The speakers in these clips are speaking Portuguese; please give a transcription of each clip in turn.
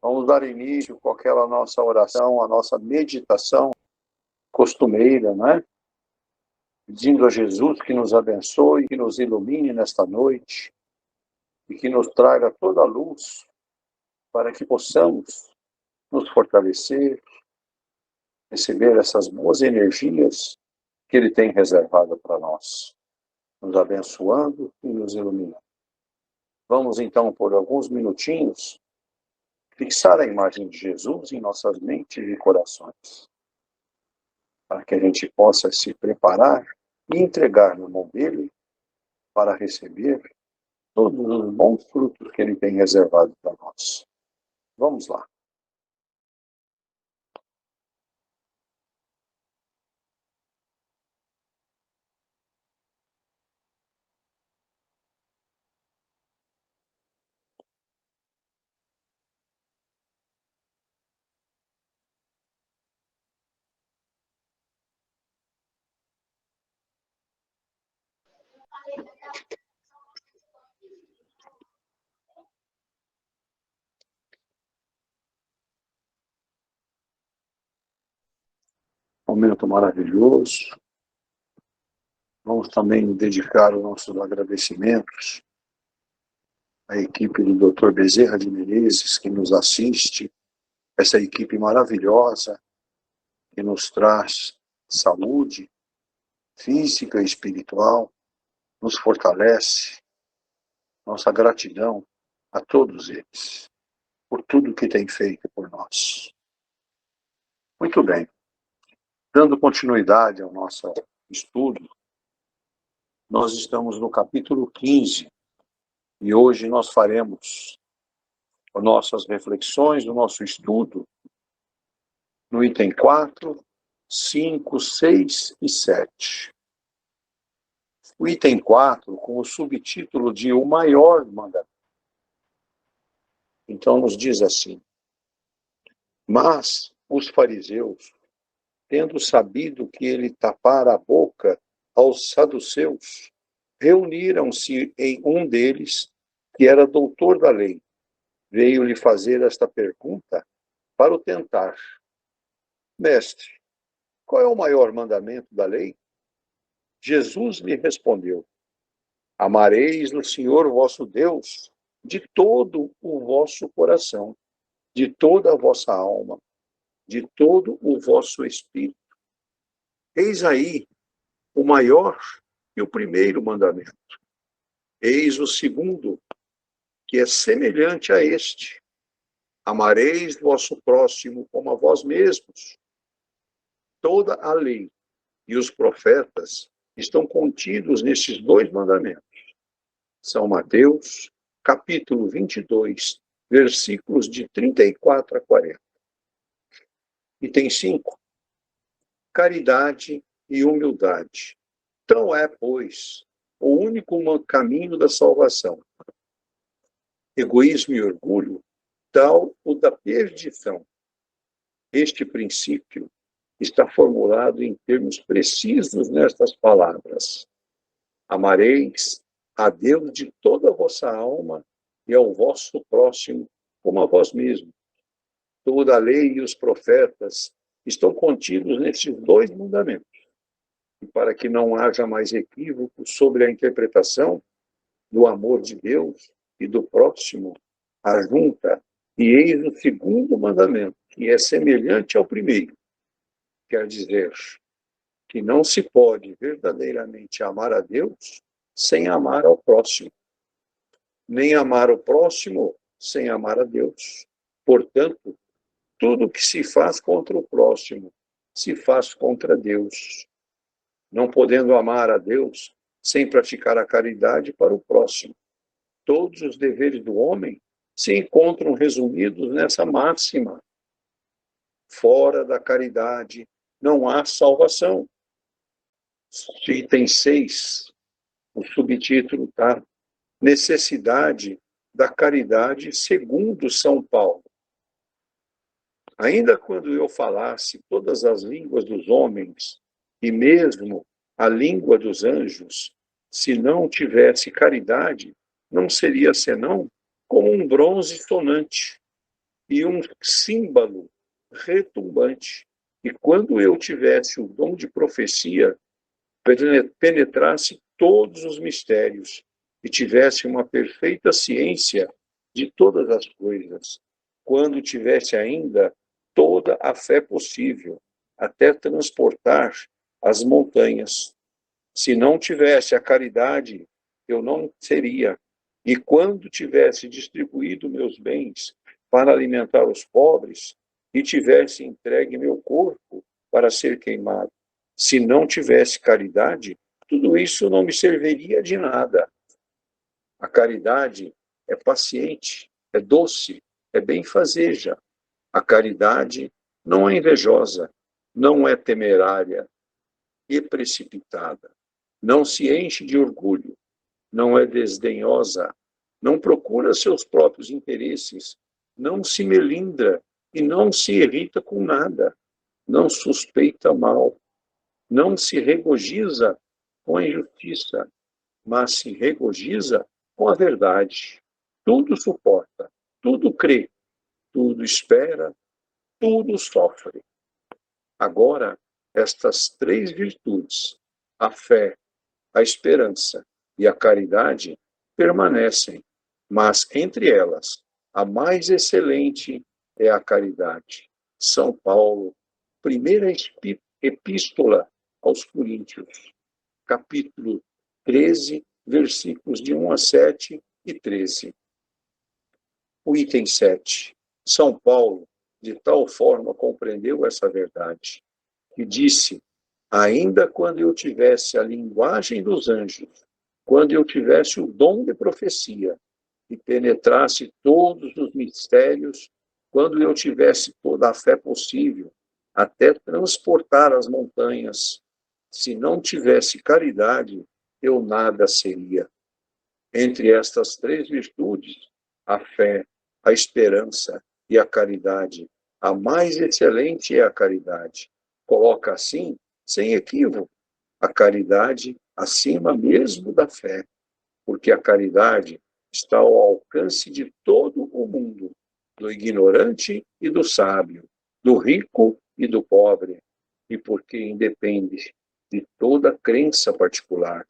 Vamos dar início com aquela nossa oração, a nossa meditação costumeira, né? Pedindo a Jesus que nos abençoe, que nos ilumine nesta noite e que nos traga toda a luz para que possamos nos fortalecer, receber essas boas energias que Ele tem reservado para nós, nos abençoando e nos iluminando. Vamos então, por alguns minutinhos, fixar a imagem de Jesus em nossas mentes e corações, para que a gente possa se preparar e entregar na mão dele para receber todos os bons frutos que ele tem reservado para nós. Vamos lá. Momento maravilhoso. Vamos também dedicar os nossos agradecimentos à equipe do Dr. Bezerra de Menezes, que nos assiste, essa equipe maravilhosa que nos traz saúde física e espiritual, nos fortalece. Nossa gratidão a todos eles, por tudo que têm feito por nós. Muito bem. Dando continuidade ao nosso estudo, nós estamos no capítulo 15 e hoje nós faremos as nossas reflexões, o nosso estudo no item 4, 5, 6 e 7. O item 4, com o subtítulo de O Maior Mandamento. Então nos diz assim: mas os fariseus, tendo sabido que ele tapara a boca aos saduceus, reuniram-se em um deles, que era doutor da lei. Veio-lhe fazer esta pergunta para o tentar: Mestre, qual é o maior mandamento da lei? Jesus lhe respondeu: Amareis o Senhor vosso Deus de todo o vosso coração, de toda a vossa alma, de todo o vosso espírito. Eis aí o maior e o primeiro mandamento. Eis o segundo, que é semelhante a este: amareis vosso próximo como a vós mesmos. Toda a lei e os profetas estão contidos nestes dois mandamentos. São Mateus, capítulo 22, versículos de 34 a 40. Item 5. Caridade e humildade. Então é, pois, o único caminho da salvação. Egoísmo e orgulho, tal o da perdição. Este princípio está formulado em termos precisos nestas palavras: amareis a Deus de toda a vossa alma e ao vosso próximo como a vós mesmos. Toda a lei e os profetas estão contidos nestes dois mandamentos. E para que não haja mais equívoco sobre a interpretação do amor de Deus e do próximo, ajunta: e eis o segundo mandamento, que é semelhante ao primeiro. Quer dizer que não se pode verdadeiramente amar a Deus sem amar ao próximo, nem amar o próximo sem amar a Deus. Portanto, tudo que se faz contra o próximo se faz contra Deus. Não podendo amar a Deus sem praticar a caridade para o próximo. Todos os deveres do homem se encontram resumidos nessa máxima: fora da caridade não há salvação. Item 6, o subtítulo, tá? Necessidade da caridade segundo São Paulo. Ainda quando eu falasse todas as línguas dos homens e mesmo a língua dos anjos, se não tivesse caridade, não seria senão como um bronze sonante, e um símbolo retumbante. E quando eu tivesse o dom de profecia, penetrasse todos os mistérios e tivesse uma perfeita ciência de todas as coisas, quando tivesse ainda toda a fé possível, até transportar as montanhas. Se não tivesse a caridade, eu não seria. E quando tivesse distribuído meus bens para alimentar os pobres, e tivesse entregue meu corpo para ser queimado, se não tivesse caridade, tudo isso não me serviria de nada. A caridade é paciente, é doce, é benfazeja. A caridade não é invejosa, não é temerária e precipitada. Não se enche de orgulho, não é desdenhosa, não procura seus próprios interesses, não se melindra e não se irrita com nada, não suspeita mal, não se regozija com a injustiça, mas se regozija com a verdade. Tudo suporta, tudo crê, tudo espera, tudo sofre. Agora, estas três virtudes, a fé, a esperança e a caridade, permanecem, mas entre elas, a mais excelente é a caridade. São Paulo, primeira epístola aos Coríntios, capítulo 13, versículos de 1 a 7 e 13. O item 7. São Paulo, de tal forma, compreendeu essa verdade, que disse: ainda quando eu tivesse a linguagem dos anjos, quando eu tivesse o dom de profecia e penetrasse todos os mistérios, quando eu tivesse toda a fé possível, até transportar as montanhas, se não tivesse caridade, eu nada seria. Entre estas três virtudes, a fé, a esperança e a caridade, a mais excelente é a caridade. Coloca assim, sem equívoco, a caridade acima mesmo da fé, porque a caridade está ao alcance de todo o mundo, do ignorante e do sábio, do rico e do pobre, e porque independe de toda crença particular.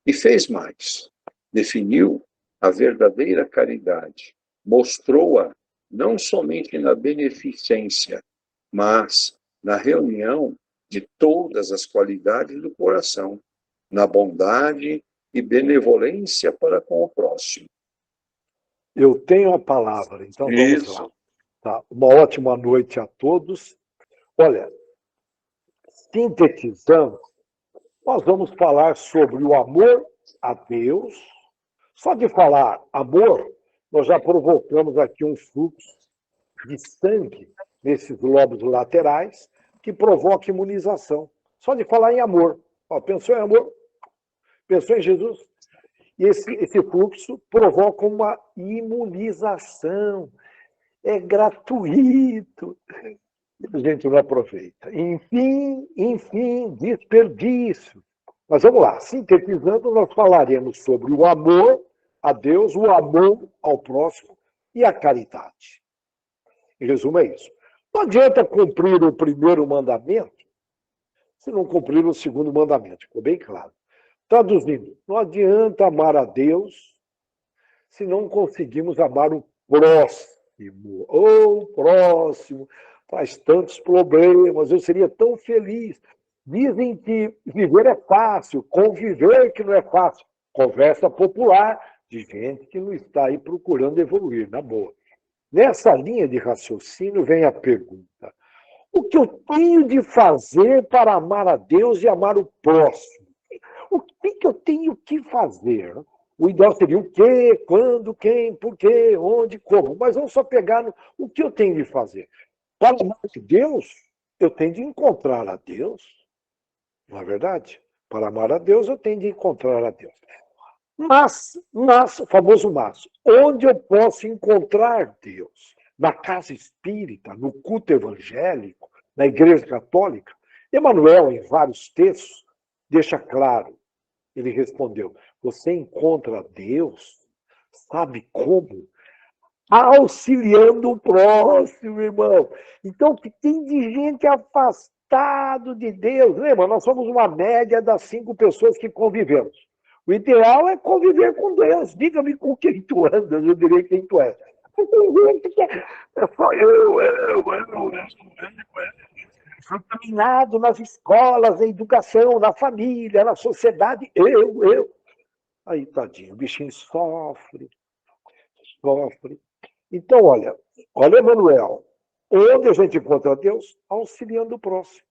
E fez mais, definiu a verdadeira caridade, mostrou-a não somente na beneficência, mas na reunião de todas as qualidades do coração, na bondade e benevolência para com o próximo. Eu tenho a palavra, então vamos lá. Tá? Uma ótima noite a todos. Olha, sintetizando, nós vamos falar sobre o amor a Deus. Só de falar amor, nós já provocamos aqui um fluxo de sangue nesses lobos laterais que provoca imunização. Só de falar em amor. Ó, pensou em amor? Pensou em Jesus? E esse fluxo provoca uma imunização. É gratuito. A gente não aproveita. Enfim, desperdício. Mas vamos lá, sintetizando, nós falaremos sobre o amor a Deus, o amor ao próximo e a caridade. Em resumo, é isso. Não adianta cumprir o primeiro mandamento se não cumprir o segundo mandamento. Ficou bem claro. Traduzindo, não adianta amar a Deus se não conseguimos amar o próximo. O próximo faz tantos problemas, eu seria tão feliz. Dizem que viver é fácil, conviver que não é fácil. Conversa popular de gente que não está aí procurando evoluir, na boa. Nessa linha de raciocínio vem a pergunta: o que eu tenho de fazer para amar a Deus e amar o próximo? O que eu tenho que fazer? O ideal seria o quê, quando, quem, por quê, onde, como. Mas vamos só pegar no o que eu tenho de fazer. Para amar a Deus, eu tenho de encontrar a Deus. Não é verdade? Para amar a Deus, eu tenho de encontrar a Deus. Mas, o famoso mas, onde eu posso encontrar Deus? Na casa espírita, no culto evangélico, na igreja católica? Emmanuel, em vários textos, deixa claro. Ele respondeu: você encontra Deus, sabe como? auxiliando o próximo, irmão. Então, que tem de gente afastado de Deus. Lembra, nós somos uma média das 5 pessoas que convivemos. O ideal é conviver com Deus. Diga-me com quem tu andas, eu direi quem tu és. Tem gente que é só eu, contaminado nas escolas, na educação, na família, na sociedade, eu. Aí, tadinho, o bichinho sofre. Então, olha, Emanuel, onde a gente encontra Deus? Auxiliando o próximo.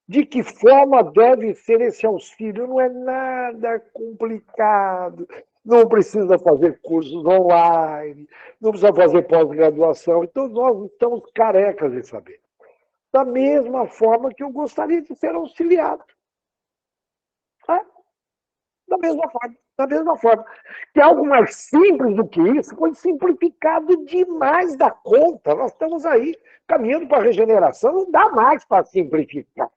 De que forma deve ser esse auxílio? Não é nada complicado. Não precisa fazer cursos online, não precisa fazer pós-graduação. Então, nós estamos carecas de saber. Da mesma forma que eu gostaria de ser auxiliado. Tá? Da mesma forma. Que algo mais simples do que isso foi simplificado demais da conta. Nós estamos aí caminhando para a regeneração, não dá mais para simplificar.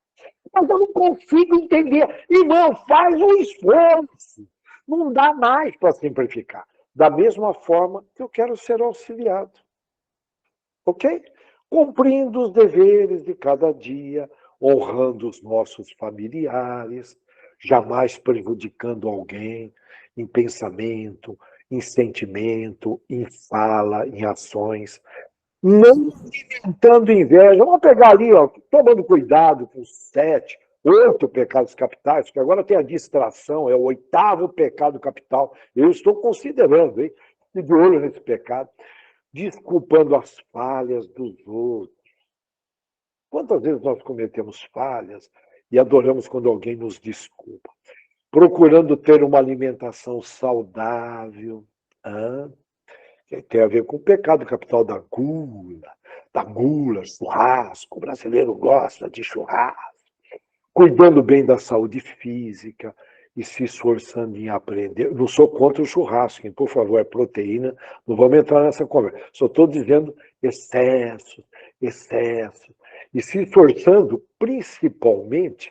Mas eu não consigo entender. Irmão, faz um esforço. Não dá mais para simplificar. Da mesma forma que eu quero ser auxiliado. Ok? Cumprindo os deveres de cada dia, honrando os nossos familiares, jamais prejudicando alguém em pensamento, em sentimento, em fala, em ações, não alimentando inveja. Vamos pegar ali, tomando cuidado com os 7, 8 pecados capitais, porque agora tem a distração, é o 8º pecado capital. Eu estou considerando, hein? E de olho nesse pecado, desculpando as falhas dos outros. Quantas vezes nós cometemos falhas e adoramos quando alguém nos desculpa? Procurando ter uma alimentação saudável, que tem a ver com o pecado capital da gula, churrasco. O brasileiro gosta de churrasco. Cuidando bem da saúde física e se esforçando em aprender. Não sou contra o churrasco, hein? Por favor, é proteína. Não vamos entrar nessa conversa. Só estou dizendo excesso. E se esforçando principalmente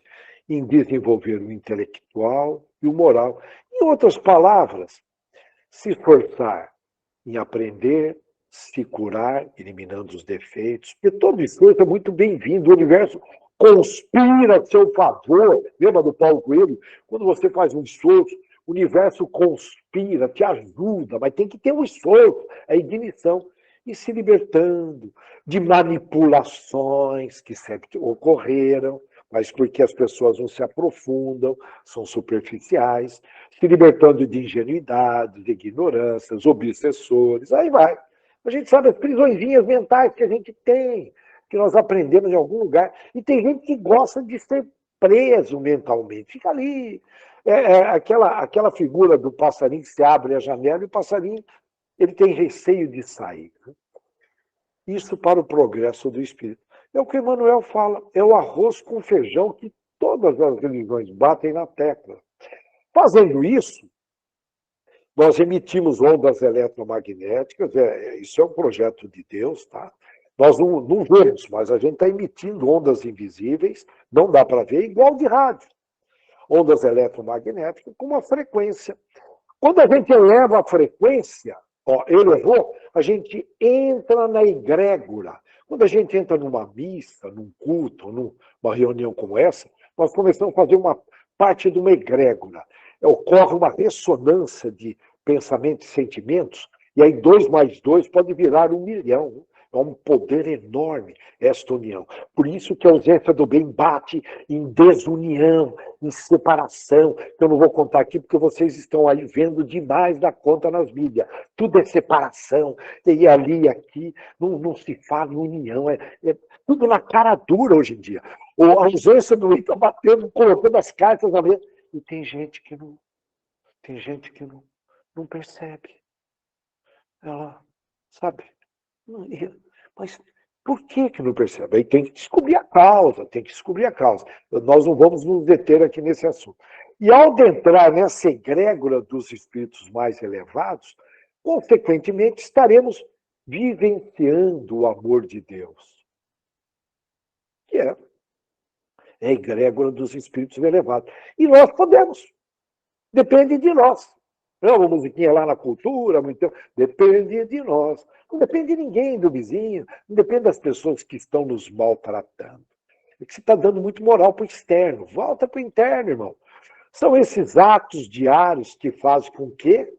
em desenvolver o intelectual e o moral. Em outras palavras, se esforçar em aprender, se curar, eliminando os defeitos, porque todo esforço é muito bem-vindo. O universo conspira a seu favor. Lembra do Paulo Coelho? Quando você faz um esforço, o universo conspira, te ajuda, mas tem que ter um esforço, a ignição. E se libertando de manipulações que sempre ocorreram, mas porque as pessoas não se aprofundam, são superficiais, se libertando de ingenuidades, de ignorâncias, obsessores, aí vai. A gente sabe as prisõezinhas mentais que a gente tem, que nós aprendemos em algum lugar, e tem gente que gosta de ser preso mentalmente, fica ali. Aquela figura do passarinho que se abre a janela e o passarinho ele tem receio de sair. Isso para o progresso do espírito. É o que Emmanuel fala, é o arroz com feijão que todas as religiões batem na tecla. Fazendo isso, nós emitimos ondas eletromagnéticas, isso é um projeto de Deus, tá? Nós não vemos, mas a gente está emitindo ondas invisíveis, não dá para ver, igual de rádio. Ondas eletromagnéticas com uma frequência. Quando a gente eleva a frequência, elevou, a gente entra na egrégora. Quando a gente entra numa missa, num culto, numa reunião como essa, nós começamos a fazer uma parte de uma egrégora. Ocorre uma ressonância de pensamentos e sentimentos, e aí 2 mais 2 pode virar 1 milhão. É um poder enorme esta união. Por isso que a ausência do bem bate em desunião, em separação. Eu não vou contar aqui porque vocês estão aí vendo demais da conta nas mídias. Tudo é separação, e ali e aqui, não se fala em união. É tudo na cara dura hoje em dia. A ausência do bem está batendo, colocando as cartas na mesa. E tem gente que não percebe. Ela, sabe? Mas por que não percebe? Aí tem que descobrir a causa, Nós não vamos nos deter aqui nesse assunto. E ao adentrar nessa egrégora dos espíritos mais elevados, consequentemente estaremos vivenciando o amor de Deus, que é a egrégora dos espíritos elevados. E nós podemos. Depende de nós. Não, uma musiquinha lá na cultura, então, depende de nós. Não depende de ninguém, do vizinho, não depende das pessoas que estão nos maltratando. É que você está dando muito moral para o externo. Volta para o interno, irmão. São esses atos diários que fazem com que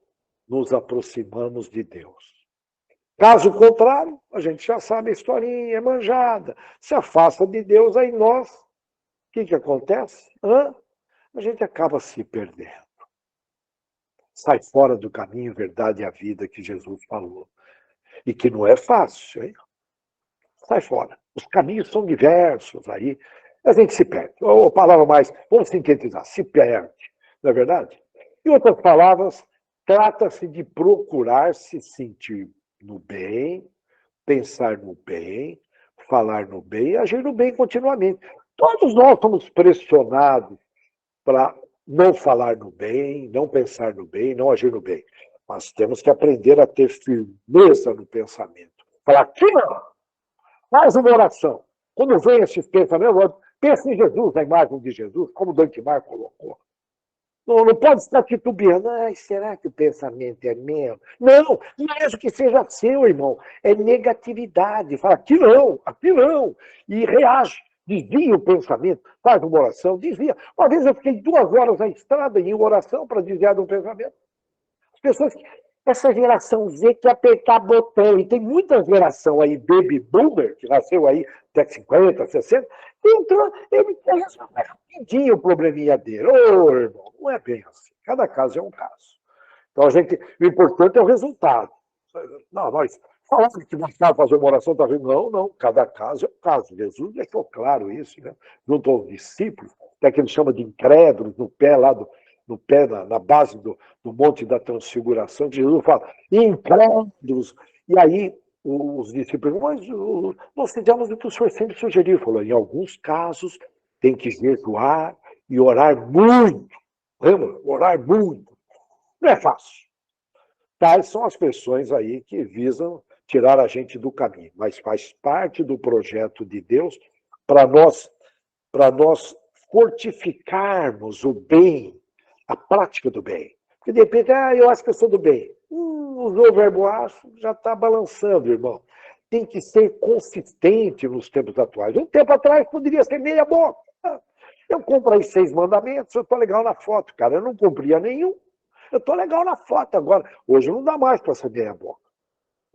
nos aproximamos de Deus. Caso contrário, a gente já sabe a historinha, é manjada. Se afasta de Deus, aí nós, o que acontece? A gente acaba se perdendo. Sai fora do caminho, verdade e a vida que Jesus falou. E que não é fácil, hein? Sai fora. Os caminhos são diversos aí. A gente se perde. Ou palavra mais, vamos sintetizar, se perde. Não é verdade? Em outras palavras, trata-se de procurar se sentir no bem, pensar no bem, falar no bem e agir no bem continuamente. Todos nós somos pressionados para não falar no bem, não pensar no bem, não agir no bem. Mas temos que aprender a ter firmeza no pensamento. Falar que não. Faz uma oração. Quando vem esses pensamentos, pensa em Jesus, na imagem de Jesus, como o Dantimar colocou. Não pode estar titubeando. Ai, será que o pensamento é meu? Não, mesmo que seja seu, irmão. É negatividade. Fala, aqui não, aqui não. E reage. Desvia o pensamento. Faz uma oração, desvia. Uma vez eu fiquei 2 horas na estrada em uma oração para desviar do pensamento. As pessoas... Essa geração Z que apertar botão, e tem muita geração aí, baby boomer, que nasceu aí até 50, 60, entrou, ele resolveu rapidinho o probleminha dele. Ô, irmão, não é bem assim. Cada caso é um caso. Então, o importante é o resultado. Não, nós falamos que bastava fazer uma oração, tá vendo? Não, cada caso é um caso. Jesus deixou claro isso, né? Junto aos discípulos, até que ele chama de incrédulos, no pé lá no pé, na base do Monte da Transfiguração, que Jesus fala, incrédulos. E aí os discípulos, mas nós fizemos o que o senhor sempre sugeriu. Falou, em alguns casos tem que jejuar e orar muito. Lembra? Orar muito. Não é fácil. Tais são as pressões aí que visam tirar a gente do caminho, mas faz parte do projeto de Deus para nós fortificarmos o bem, a prática do bem. Porque de repente, eu acho que eu sou do bem. Usou o verbo acho, já está balançando, irmão. Tem que ser consistente nos tempos atuais. Um tempo atrás poderia ser meia boca. Eu cumpro aí 6 mandamentos, eu estou legal na foto, cara. Eu não cumpria nenhum. Eu estou legal na foto agora. Hoje não dá mais para ser meia boca.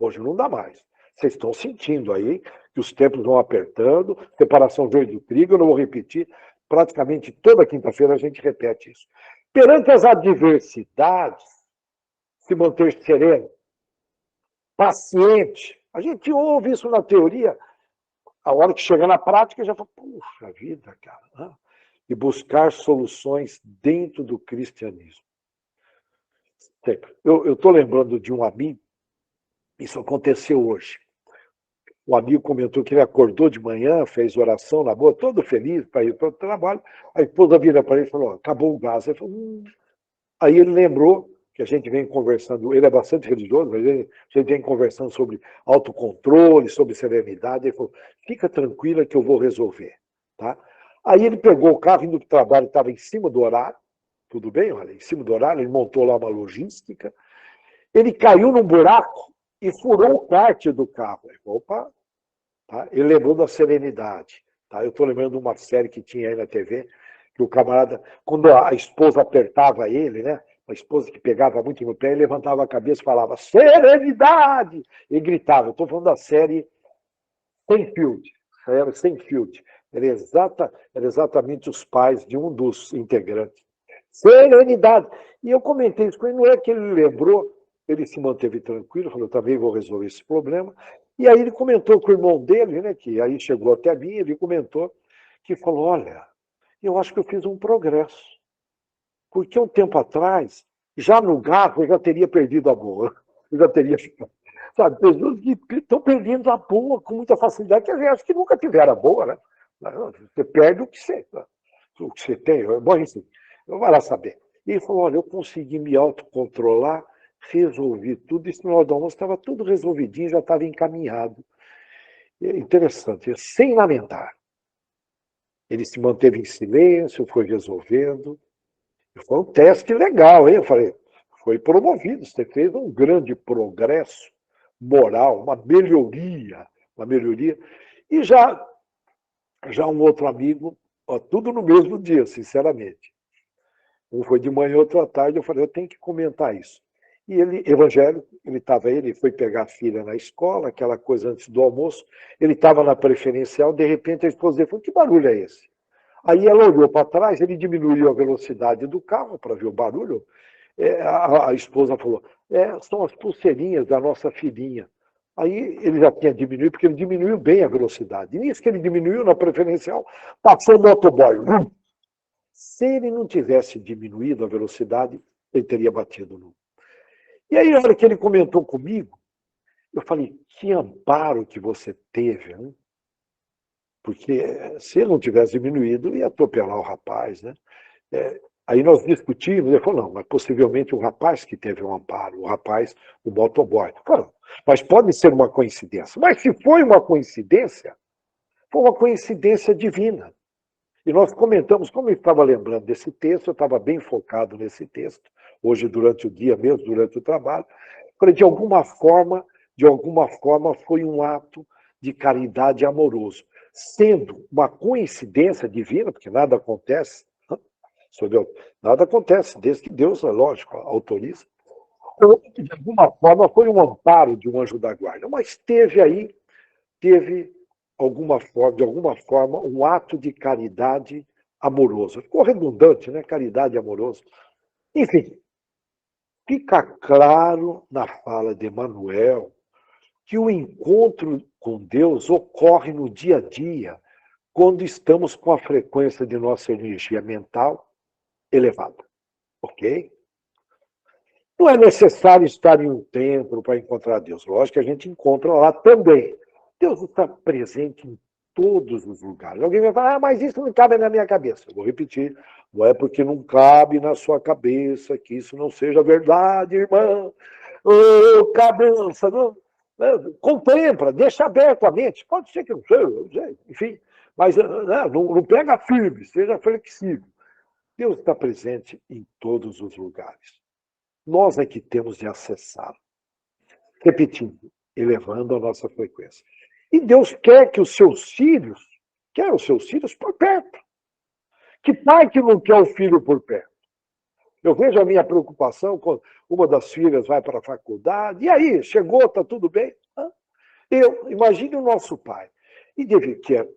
Hoje não dá mais. Vocês estão sentindo aí que os tempos vão apertando, separação verde do trigo, eu não vou repetir. Praticamente toda quinta-feira a gente repete isso. Perante as adversidades, se manter sereno, paciente. A gente ouve isso na teoria, a hora que chega na prática já fala, puxa vida, cara. E buscar soluções dentro do cristianismo. Eu estou lembrando de um amigo, isso aconteceu hoje. O amigo comentou que ele acordou de manhã, fez oração na boa, todo feliz para ir para o trabalho. A esposa vira para ele e falou, acabou o gás. Ele falou, Aí ele lembrou que a gente vem conversando, ele é bastante religioso, mas a gente vem conversando sobre autocontrole, sobre serenidade. Ele falou, fica tranquila que eu vou resolver. Tá? Aí ele pegou o carro, indo para o trabalho, estava em cima do horário, tudo bem, olha, em cima do horário, ele montou lá uma logística, ele caiu num buraco e furou o kart do carro. Ele falou, opa, tá? Ele lembrou da serenidade. Tá? Eu estou lembrando de uma série que tinha aí na TV, que o camarada, quando a esposa apertava ele, né? A esposa que pegava muito no pé, ele levantava a cabeça e falava, serenidade! E gritava. Eu estou falando da série Seinfeld. Era Seinfeld. Era exatamente os pais de um dos integrantes. Serenidade! E eu comentei isso com ele, não é que ele lembrou, ele se manteve tranquilo, falou, também vou resolver esse problema. E aí ele comentou com o irmão dele, né, que aí chegou até mim, ele comentou, que falou, olha, eu acho que eu fiz um progresso. Porque um tempo atrás, já no garfo, eu já teria perdido a boa. Eu já teria ficado. Sabe, pessoas que estão perdendo a boa com muita facilidade, que acho que nunca tiveram a boa, né? Você perde o que você tem. Bom, enfim, eu vou lá saber. E ele falou, olha, eu consegui me autocontrolar, resolvi tudo, isso no hora do almoço estava tudo resolvidinho, já estava encaminhado. Interessante, sem lamentar. Ele se manteve em silêncio, foi resolvendo. Foi um teste legal, hein? Eu falei, foi promovido, você fez um grande progresso moral, uma melhoria. E já um outro amigo, ó, tudo no mesmo dia, sinceramente. Um foi de manhã, outro à tarde, eu falei, eu tenho que comentar isso. E ele, evangélico, ele foi pegar a filha na escola, aquela coisa antes do almoço, ele estava na preferencial, de repente a esposa dele falou, que barulho é esse? Aí ela olhou para trás, ele diminuiu a velocidade do carro para ver o barulho. A esposa falou, são as pulseirinhas da nossa filhinha. Aí ele já tinha diminuído, porque ele diminuiu bem a velocidade. E nisso que ele diminuiu na preferencial, passou o motoboy. Se ele não tivesse diminuído a velocidade, ele teria batido no. E aí, na hora que ele comentou comigo, eu falei, que amparo que você teve, né? Porque se ele não tivesse diminuído, ia atropelar o rapaz, né? Aí nós discutimos, ele falou, não, mas possivelmente o rapaz que teve um amparo, o motoboy. Falei, mas pode ser uma coincidência. Mas se foi uma coincidência divina. E nós comentamos, como eu estava lembrando desse texto, eu estava bem focado nesse texto, hoje durante o dia mesmo, durante o trabalho, falei, de alguma forma foi um ato de caridade amoroso, sendo uma coincidência divina, porque nada acontece, desde que Deus, é lógico, autoriza, ou de alguma forma foi um amparo de um anjo da guarda, mas teve de alguma forma, um ato de caridade amoroso. Ficou redundante, né? Caridade amorosa. Enfim, fica claro na fala de Emmanuel que o encontro com Deus ocorre no dia a dia, quando estamos com a frequência de nossa energia mental elevada. Ok? Não é necessário estar em um templo para encontrar Deus. Lógico que a gente encontra lá também. Deus está presente em todos os lugares. Alguém vai falar, mas isso não cabe na minha cabeça. Eu vou repetir, não é porque não cabe na sua cabeça que isso não seja verdade, irmão. Ô, cabeça, não, contempla, deixa aberto a mente. Pode ser que não seja, enfim, mas não pega firme, seja flexível. Deus está presente em todos os lugares. Nós é que temos de acessá-lo. Repetindo, elevando a nossa frequência. E Deus quer os seus filhos por perto. Que pai que não quer o filho por perto? Eu vejo a minha preocupação quando uma das filhas vai para a faculdade. E aí, chegou, está tudo bem? Imagine o nosso pai. E devido que é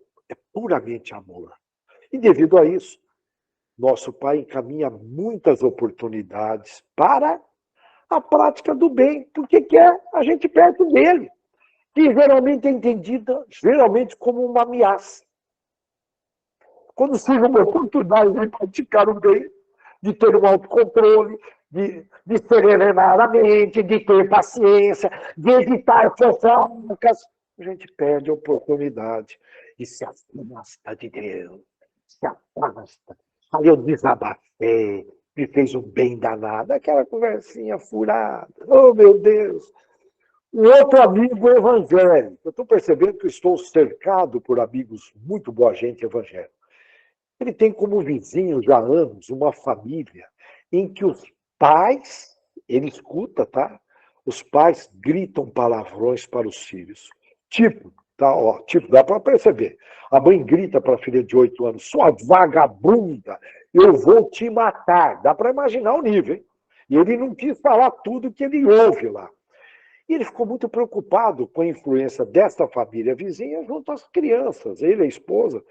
puramente amor. E devido a isso, nosso pai encaminha muitas oportunidades para a prática do bem, porque quer a gente perto dele, que geralmente é entendida como uma ameaça. Quando surge uma oportunidade de praticar o bem, de ter um autocontrole, de serenar a mente, de ter paciência, de evitar fofocas, a gente perde a oportunidade e se afasta de Deus, se afasta. Aí eu desabafei, me fez um bem danado, aquela conversinha furada. Oh, meu Deus! Um outro amigo evangélico. Eu estou percebendo que eu estou cercado por amigos muito boa gente evangélica. Ele tem como vizinho já há anos uma família em que os pais, ele escuta, tá? Os pais gritam palavrões para os filhos. Tipo, dá para perceber. A mãe grita para a filha de 8 anos, sua vagabunda, eu vou te matar. Dá para imaginar o nível, hein? E ele não quis falar tudo que ele ouve lá. E ele ficou muito preocupado com a influência dessa família vizinha junto às crianças. Ele e a esposa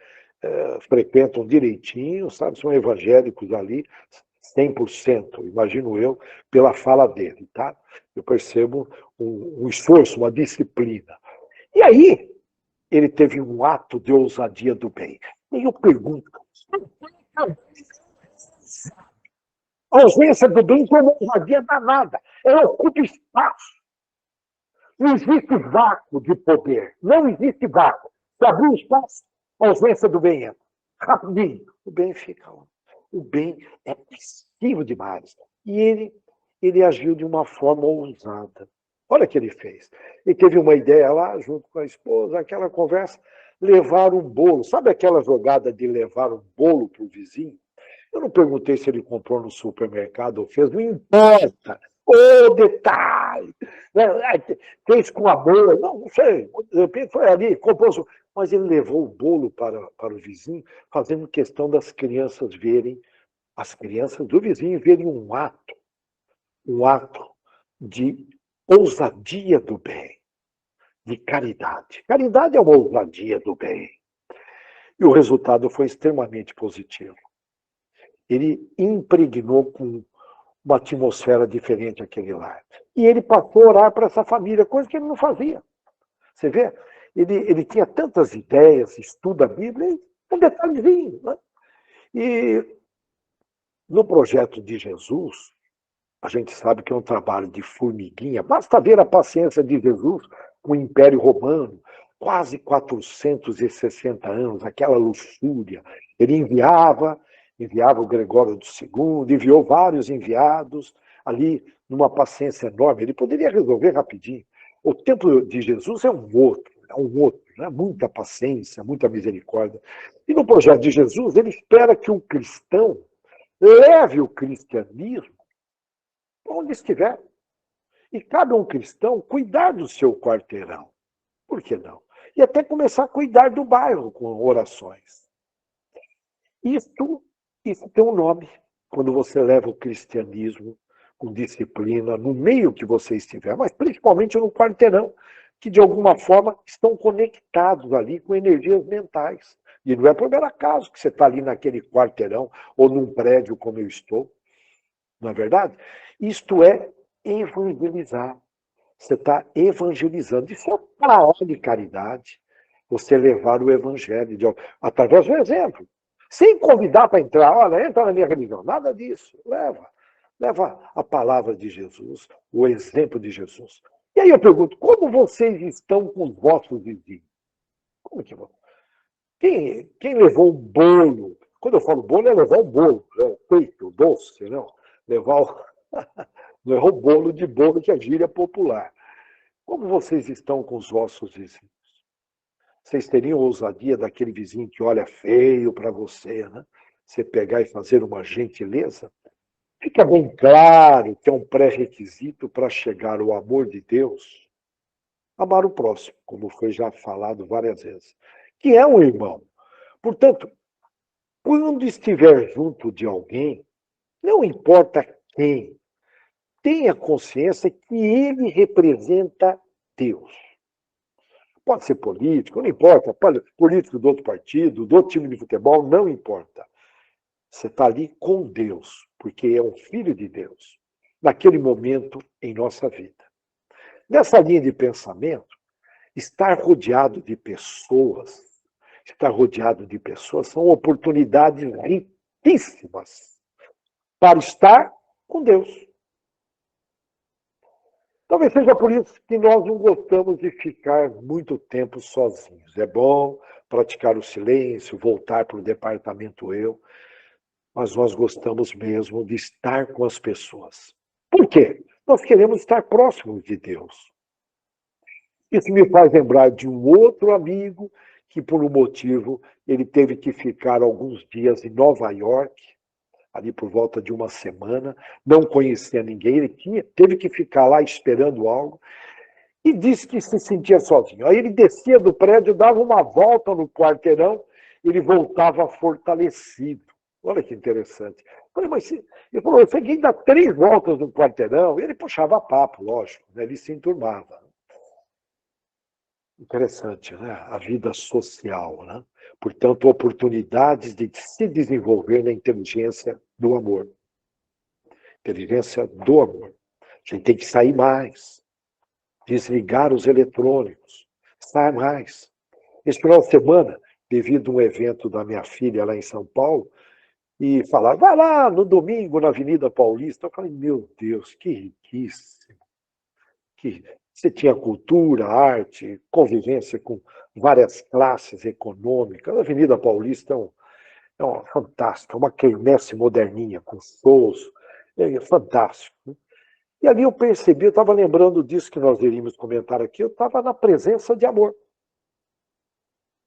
frequentam direitinho, sabe? São evangélicos ali, 100%, imagino eu, pela fala dele, tá? Eu percebo um esforço, uma disciplina. E aí, ele teve um ato de ousadia do bem. E eu pergunto, a ausência do bem é uma ousadia danada. Ela ocupa espaço. Não existe vácuo de poder. Não existe vácuo. Se abrir um espaço, a ausência do bem entra. Rapidinho. O bem fica lá. O bem é passivo demais. E ele agiu de uma forma ousada. Olha o que ele fez. Ele teve uma ideia lá, junto com a esposa, aquela conversa, levar um bolo. Sabe aquela jogada de levar um bolo para o vizinho? Eu não perguntei se ele comprou no supermercado ou fez, não importa. O detalhe! Né? Fez com amor, não sei, de repente foi ali, comprou, mas ele levou o bolo para o vizinho, fazendo questão das crianças verem, as crianças do vizinho verem um ato de ousadia do bem, de caridade. Caridade é uma ousadia do bem. E o resultado foi extremamente positivo. Ele impregnou com uma atmosfera diferente aquele lar. E ele passou a orar para essa família, coisa que ele não fazia. Você vê? Ele tinha tantas ideias, estuda a Bíblia, um detalhezinho. Né? E no projeto de Jesus, a gente sabe que é um trabalho de formiguinha. Basta ver a paciência de Jesus com o Império Romano, quase 460 anos, aquela luxúria. Ele enviava o Gregório II, enviou vários enviados ali numa paciência enorme. Ele poderia resolver rapidinho. O tempo de Jesus é um outro, né? Muita paciência, muita misericórdia. E no projeto de Jesus, ele espera que um cristão leve o cristianismo onde estiver. E cabe a um cristão cuidar do seu quarteirão. Por que não? E até começar a cuidar do bairro com orações. Isso tem um nome. Quando você leva o cristianismo com disciplina, no meio que você estiver, mas principalmente no quarteirão, que de alguma forma estão conectados ali com energias mentais. E não é por mero acaso que você está ali naquele quarteirão ou num prédio como eu estou. Não é verdade? Isto é evangelizar. Você está evangelizando. Isso é uma palavra de caridade. Você levar o evangelho através do exemplo. Sem convidar para entrar, olha, entra na minha religião. Nada disso. Leva a palavra de Jesus, o exemplo de Jesus. E aí eu pergunto, como vocês estão com os vossos vizinhos? Como que vão? Quem levou um bolo? Quando eu falo bolo, é levar um bolo, né? O peito, o doce, não. Levar o... Não é o bolo de bolo que é gíria popular. Como vocês estão com os vossos vizinhos? Vocês teriam ousadia daquele vizinho que olha feio para você, né? Você pegar e fazer uma gentileza? Fica bem claro que é um pré-requisito para chegar ao amor de Deus, amar o próximo, como foi já falado várias vezes, que é um irmão. Portanto, quando estiver junto de alguém, não importa quem, tenha consciência que ele representa Deus. Pode ser político, não importa, político do outro partido, do outro time de futebol, não importa. Você está ali com Deus, porque é um filho de Deus, naquele momento em nossa vida. Nessa linha de pensamento, estar rodeado de pessoas são oportunidades riquíssimas para estar com Deus. Talvez seja por isso que nós não gostamos de ficar muito tempo sozinhos. É bom praticar o silêncio, voltar para o departamento eu, mas nós gostamos mesmo de estar com as pessoas. Por quê? Nós queremos estar próximos de Deus. Isso me faz lembrar de um outro amigo que, por um motivo, ele teve que ficar alguns dias em Nova York, ali por volta de uma semana, não conhecia ninguém, teve que ficar lá esperando algo, e disse que se sentia sozinho. Aí ele descia do prédio, dava uma volta no quarteirão, ele voltava fortalecido. Olha que interessante. Falei, mas ele falou, você tem que dar 3 voltas no quarteirão, e ele puxava papo, lógico, né? Ele se enturmava. Interessante, né? A vida social, né? Portanto, oportunidades de se desenvolver na inteligência do amor. Inteligência do amor. A gente tem que sair mais, desligar os eletrônicos, sair mais. Esse final de semana, devido a um evento da minha filha lá em São Paulo, e falaram, vai lá no domingo na Avenida Paulista. Eu falei, meu Deus, que riquíssimo. Você tinha cultura, arte, convivência com várias classes econômicas. A Avenida Paulista é uma fantástica, uma quermesse moderninha, com shows, é fantástico. E ali eu percebi, eu estava lembrando disso que nós iríamos comentar aqui, eu estava na presença de amor.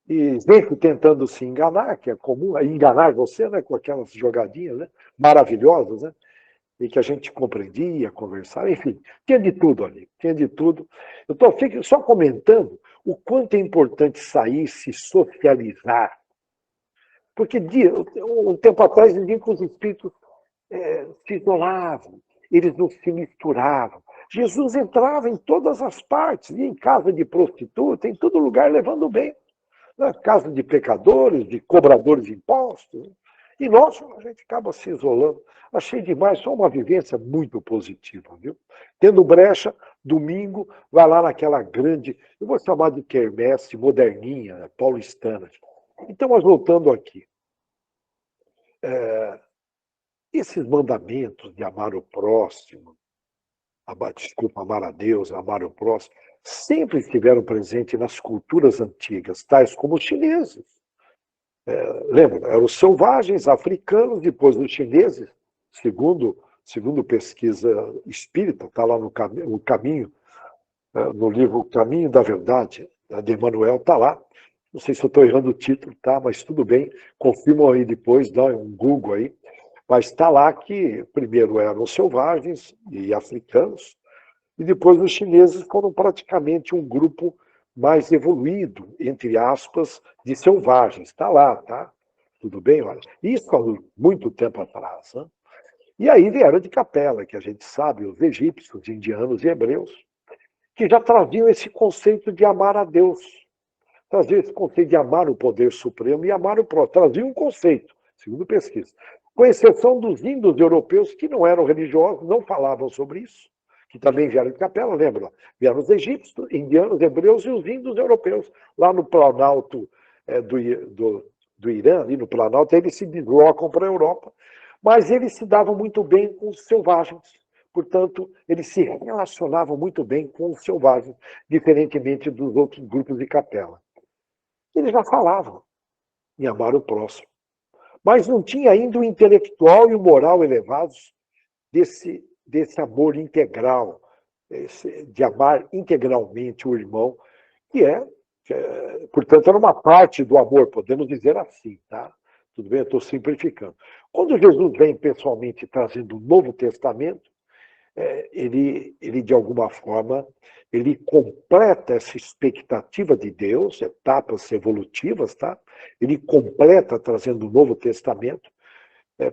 E gente tentando se enganar, que é comum, enganar você, né, com aquelas jogadinhas, né, maravilhosas, né? e que a gente compreendia, conversava, enfim, tinha de tudo ali, tinha de tudo. Eu estou só comentando o quanto é importante sair, se socializar, porque um tempo atrás diziam que os espíritos se isolavam, eles não se misturavam. Jesus entrava em todas as partes, ia em casa de prostituta, em todo lugar levando bem. Na casa de pecadores, de cobradores de impostos. E nós, a gente acaba se isolando. Achei demais, só uma vivência muito positiva, viu? Tendo brecha, domingo, vai lá naquela grande, eu vou chamar de quermesse moderninha, né, paulistana. Então, mas voltando aqui, esses mandamentos de amar o próximo, amar a Deus, amar o próximo, sempre estiveram presentes nas culturas antigas, tais como os chineses. Lembra, eram os selvagens africanos, depois os chineses, segundo pesquisa espírita, está lá no caminho, no livro O Caminho da Verdade, de Emmanuel, está lá. Não sei se eu estou errando o título, tá, mas tudo bem, confirmam aí depois, dá um Google aí. Mas está lá que primeiro eram os selvagens e africanos, e depois os chineses foram praticamente um grupo mais evoluído, entre aspas, de selvagens. Está lá, tá? Tudo bem? Olha, isso há muito tempo atrás. Né? E aí vieram de Capela, que a gente sabe, os egípcios, indianos e hebreus, que já traziam esse conceito de amar a Deus. Traziam esse conceito de amar o poder supremo e amar o próximo. Traziam um conceito, segundo pesquisa. Com exceção dos índios europeus, que não eram religiosos, não falavam sobre isso, que também vieram de Capela, lembra? Vieram os egípcios, indianos, hebreus e os índios europeus. Lá no Planalto do Irã, ali no Planalto, eles se deslocam para a Europa. Mas eles se davam muito bem com os selvagens. Portanto, eles se relacionavam muito bem com os selvagens, diferentemente dos outros grupos de Capela. Eles já falavam em amar o próximo. Mas não tinha ainda o intelectual e o moral elevados desse amor integral, de amar integralmente o irmão, portanto, era uma parte do amor, podemos dizer assim, tá? Tudo bem? Eu estou simplificando. Quando Jesus vem pessoalmente trazendo o Novo Testamento, ele, de alguma forma, ele completa essa expectativa de Deus, etapas evolutivas, tá? Ele completa trazendo o Novo Testamento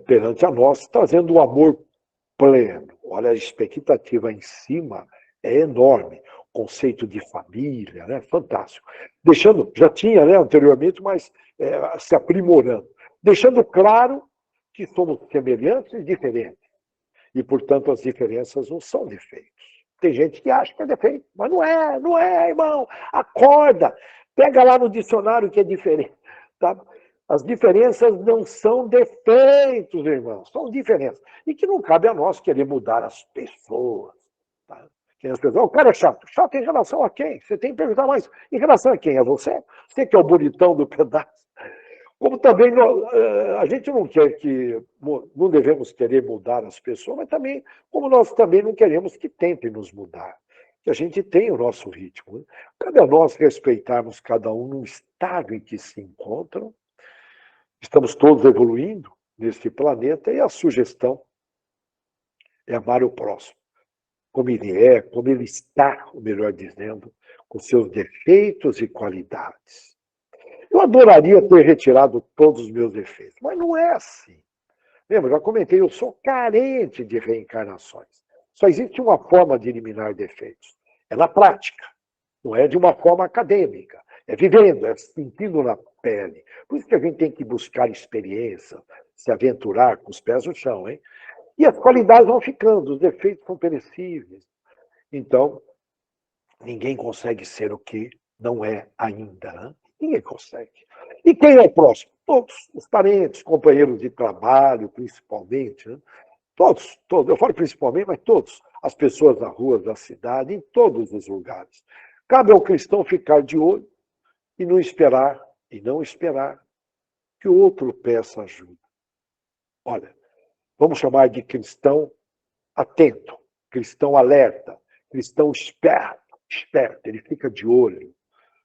perante a nós, trazendo o amor pleno. Olha, a expectativa em cima é enorme. Conceito de família, né? Fantástico. Deixando, já tinha né, anteriormente, mas se aprimorando. Deixando claro que somos semelhantes e diferentes. E, portanto, as diferenças não são defeitos. Tem gente que acha que é defeito, mas não é, irmão. Acorda, pega lá no dicionário que é diferente. Tá? As diferenças não são defeitos, irmãos, são diferenças. E que não cabe a nós querer mudar as pessoas. Tá? As pessoas, o cara é chato. Chato em relação a quem? Você tem que perguntar mais. Em relação a quem? É você? Você que é o bonitão do pedaço. Como também a gente não quer não devemos querer mudar as pessoas, mas também, como nós também não queremos que tentem nos mudar. Que a gente tem o nosso ritmo. Né? Cabe a nós respeitarmos cada um no estado em que se encontram. Estamos todos evoluindo neste planeta e a sugestão é amar o próximo, como ele está, ou melhor dizendo, com seus defeitos e qualidades. Eu adoraria ter retirado todos os meus defeitos, mas não é assim. Lembra, já comentei, eu sou carente de reencarnações. Só existe uma forma de eliminar defeitos. É na prática, não é de uma forma acadêmica. É vivendo, é sentindo na pele. Por isso que a gente tem que buscar experiência, se aventurar com os pés no chão, hein? E as qualidades vão ficando, os defeitos são perecíveis. Então, ninguém consegue ser o que não é ainda. Né? Ninguém consegue. E quem é o próximo? Todos, os parentes, companheiros de trabalho, principalmente. Né? Todos. Eu falo principalmente, mas todos. As pessoas nas ruas da cidade, em todos os lugares. Cabe ao cristão ficar de olho e não esperar que o outro peça ajuda. Olha, vamos chamar de cristão atento, cristão alerta, cristão esperto, ele fica de olho.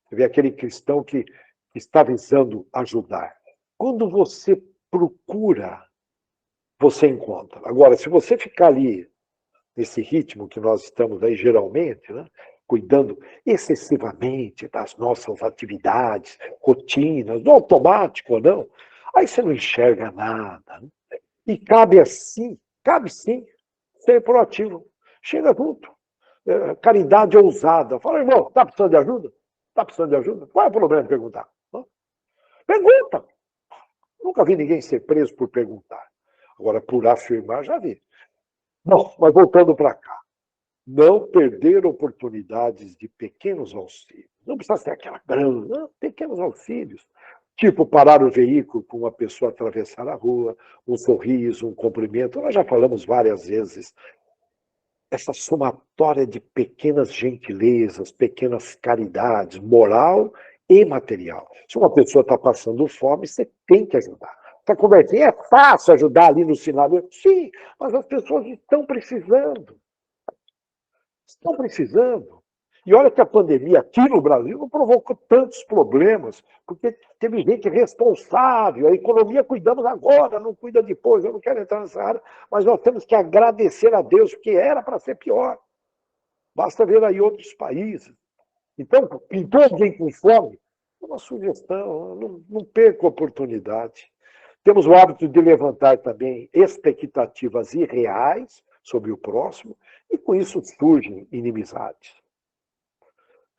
Você vê aquele cristão que está visando ajudar. Quando você procura você encontra. Agora, se você ficar ali nesse ritmo que nós estamos aí geralmente, né, cuidando excessivamente das nossas atividades, rotinas, no automático ou não, aí você não enxerga nada. Né? E cabe sim, ser proativo. Chega junto. Caridade ousada. Fala, irmão, está precisando de ajuda? Está precisando de ajuda? Qual é o problema de perguntar? Pergunta! Nunca vi ninguém ser preso por perguntar. Agora, por afirmar, já vi. Bom, mas voltando para cá. Não perder oportunidades de pequenos auxílios. Não precisa ser aquela grande, não, pequenos auxílios. Tipo, parar o veículo com uma pessoa atravessar a rua, um sorriso, um cumprimento. Nós já falamos várias vezes. Essa somatória de pequenas gentilezas, pequenas caridades, moral e material. Se uma pessoa está passando fome, você tem que ajudar. Está conversando, é fácil ajudar ali no sinal. Sim, mas as pessoas estão precisando. Estão precisando. E olha que a pandemia aqui no Brasil não provocou tantos problemas, porque teve gente responsável, a economia cuidamos agora, não cuida depois, eu não quero entrar nessa área, mas nós temos que agradecer a Deus, porque era para ser pior. Basta ver aí outros países. Então, pintou alguém com fome? Uma sugestão, não perca a oportunidade. Temos o hábito de levantar também expectativas irreais sobre o próximo, e com isso surgem inimizades.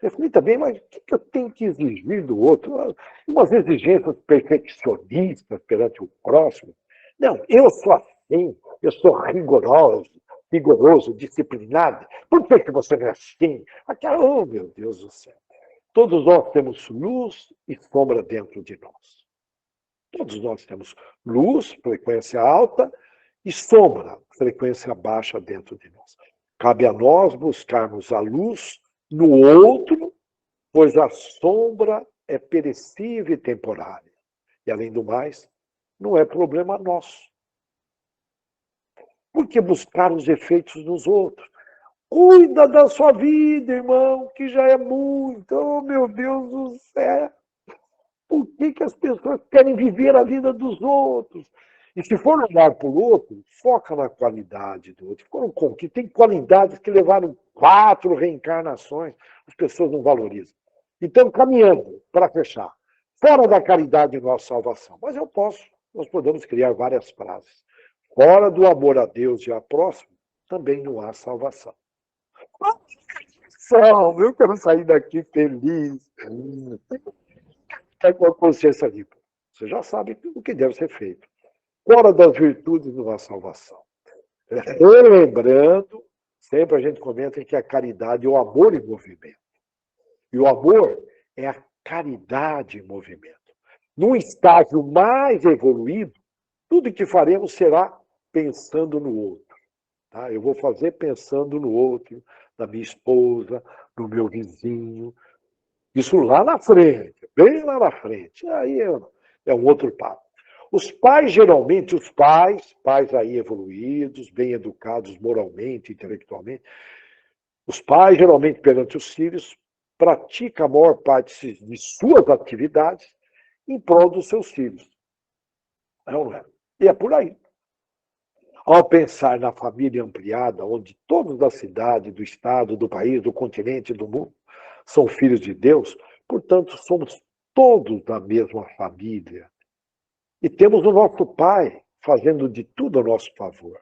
Reflita bem, mas o que eu tenho que exigir do outro? Umas exigências perfeccionistas perante o próximo. Não, eu sou assim, eu sou rigoroso, disciplinado. Por que você não é assim? Aquela, oh, meu Deus do céu. Todos nós temos luz e sombra dentro de nós. Todos nós temos luz, frequência alta, e sombra, frequência baixa dentro de nós. Cabe a nós buscarmos a luz no outro, pois a sombra é perecível e temporária. E, além do mais, não é problema nosso. Por que buscar os efeitos nos outros? Cuida da sua vida, irmão, que já é muito. Oh, meu Deus do céu. Por que as pessoas querem viver a vida dos outros? E se for olhar para o outro, foca na qualidade do outro. Que tem qualidades que levaram 4 reencarnações, as pessoas não valorizam. Então, caminhando, para fechar, fora da caridade não há salvação. Mas nós podemos criar várias frases. Fora do amor a Deus e a próximo, também não há salvação. Eu quero sair daqui feliz. Está com a consciência limpa. Você já sabe o que deve ser feito. Fora das virtudes não há salvação. Relembrando, sempre a gente comenta que a caridade é o amor em movimento. E o amor é a caridade em movimento. Num estágio mais evoluído, tudo que faremos será pensando no outro. Tá? Eu vou fazer pensando no outro, na minha esposa, no meu vizinho. Isso lá na frente, bem lá na frente. Aí é um outro papo. Os pais, geralmente, pais aí evoluídos, bem educados moralmente, intelectualmente, os pais, geralmente, perante os filhos, praticam a maior parte de suas atividades em prol dos seus filhos. Não é? E é por aí. Ao pensar na família ampliada, onde todos da cidade, do estado, do país, do continente, do mundo, são filhos de Deus, portanto, somos todos da mesma família. E temos o nosso Pai fazendo de tudo a nosso favor.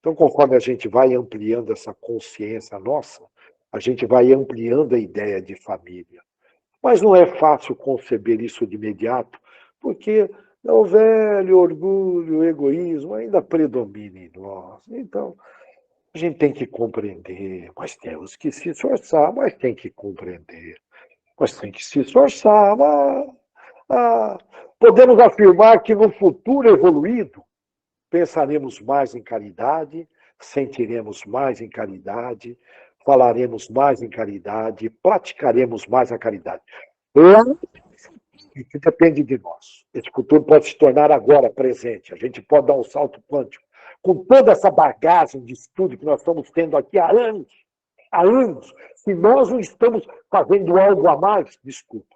Então, conforme a gente vai ampliando essa consciência nossa, a gente vai ampliando a ideia de família. Mas não é fácil conceber isso de imediato, porque o velho orgulho, o egoísmo ainda predomina em nós. Então, a gente tem que compreender, mas temos que se esforçar, mas tem que compreender. Mas tem que se esforçar. Podemos afirmar que no futuro evoluído, pensaremos mais em caridade, sentiremos mais em caridade, falaremos mais em caridade, praticaremos mais a caridade. Que depende de nós. Esse futuro pode se tornar agora presente. A gente pode dar um salto quântico. Com toda essa bagagem de estudo que nós estamos tendo aqui há anos, se nós não estamos fazendo algo a mais, desculpa.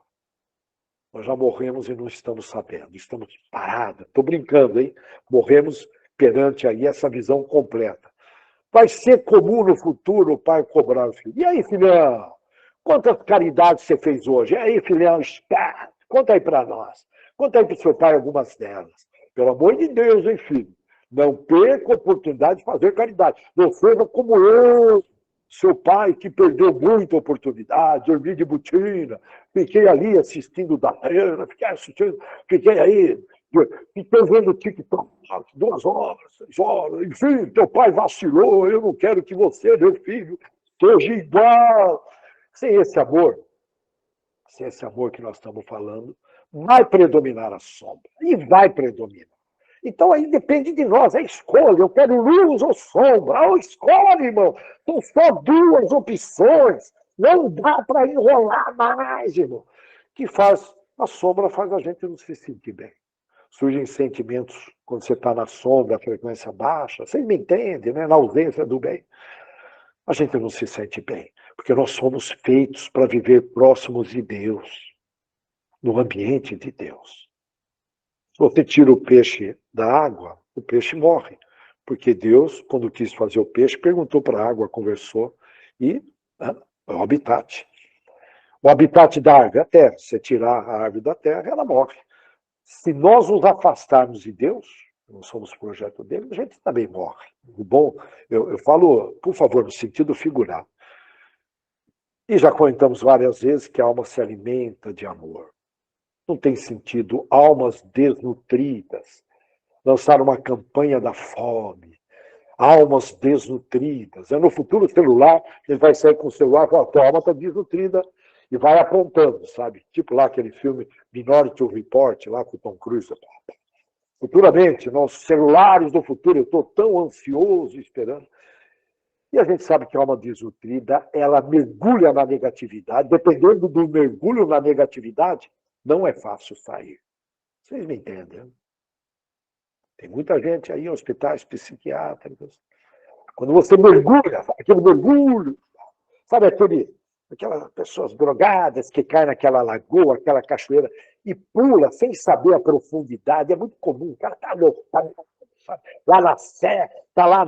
Nós já morremos e não estamos sabendo. Estamos parados. Estou brincando, hein? Morremos perante aí essa visão completa. Vai ser comum no futuro o pai cobrar o filho. E aí, filhão? Quantas caridades você fez hoje? E aí, filhão, esperto, conta aí para nós. Conta aí para o seu pai algumas delas. Pelo amor de Deus, hein, filho? Não perca a oportunidade de fazer caridade. Não seja como eu, seu pai, que perdeu muita oportunidade, dormi de botina, fiquei ali assistindo da Tena, fiquei aí, fiquei vendo TikTok 2 horas, 6 horas, enfim, teu pai vacilou, eu não quero que você, meu filho, seja igual. Sem esse amor que nós estamos falando, vai predominar a sombra, e vai predominar. Então aí depende de nós, é escolha, eu quero luz ou sombra, ou escolhe, irmão, são só 2 opções, não dá para enrolar mais, irmão. Que faz, a sombra faz a gente não se sentir bem. Surgem sentimentos quando você está na sombra, a frequência baixa, vocês me entendem, né? Na ausência do bem. A gente não se sente bem, porque nós somos feitos para viver próximos de Deus, no ambiente de Deus. Se você tira o peixe da água, o peixe morre. Porque Deus, quando quis fazer o peixe, perguntou para a água, conversou, e é o habitat. O habitat da árvore é a terra. Se você tirar a árvore da terra, ela morre. Se nós nos afastarmos de Deus, não somos projeto dele, a gente também morre. O bom, eu falo, por favor, no sentido figurado. E já comentamos várias vezes que a alma se alimenta de amor. Não tem sentido almas desnutridas lançar uma campanha da fome, almas desnutridas. No futuro celular, ele vai sair com o celular e falar, tua alma está desnutrida, e vai apontando, sabe? Tipo lá aquele filme Minority Report, lá com o Tom Cruise. Futuramente, nossos celulares do futuro, eu estou tão ansioso esperando. E a gente sabe que a alma desnutrida, ela mergulha na negatividade. Dependendo do mergulho na negatividade, não é fácil sair. Vocês me entendem? Né? Tem muita gente aí em hospitais psiquiátricos. Quando você mergulha, aquele mergulho, sabe aquelas pessoas drogadas que caem naquela lagoa, aquela cachoeira, e pula sem saber a profundidade. É muito comum. O cara está lá na Sé, está lá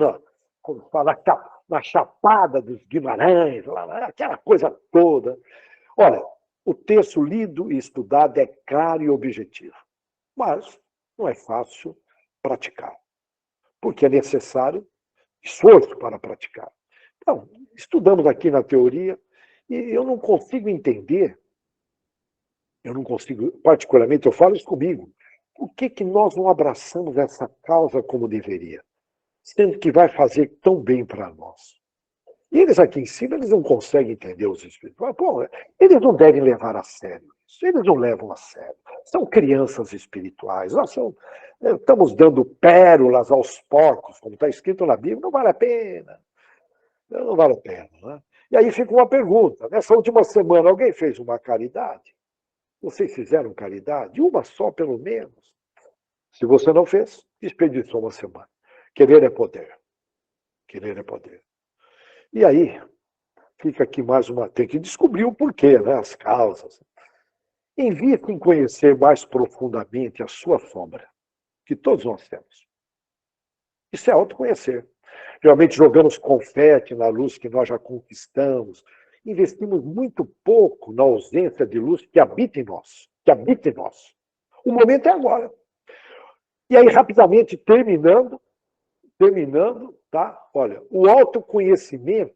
na Chapada dos Guimarães, aquela coisa toda. Olha, o texto lido e estudado é claro e objetivo, mas não é fácil praticar, porque é necessário esforço para praticar. Então, estudamos aqui na teoria e eu não consigo entender, particularmente, eu falo isso comigo, por que nós não abraçamos essa causa como deveria, sendo que vai fazer tão bem para nós. E eles aqui em cima, eles não conseguem entender os espirituais. Pô, eles não devem levar a sério isso. Eles não levam a sério. São crianças espirituais. Nós estamos dando pérolas aos porcos, como está escrito na Bíblia. Não vale a pena. Não vale a pena. Né? E aí fica uma pergunta. Nessa última semana, alguém fez uma caridade? Vocês fizeram caridade? Uma só, pelo menos. Se você não fez, desperdiçou uma semana. Querer é poder. Querer é poder. E aí, fica aqui mais uma... Tem que descobrir o porquê, né? As causas. Invite em conhecer mais profundamente a sua sombra, que todos nós temos. Isso é autoconhecer. Realmente jogamos confete na luz que nós já conquistamos. Investimos muito pouco na ausência de luz que habita em nós. Que habita em nós. O momento é agora. E aí, rapidamente, terminando, tá? Olha, o autoconhecimento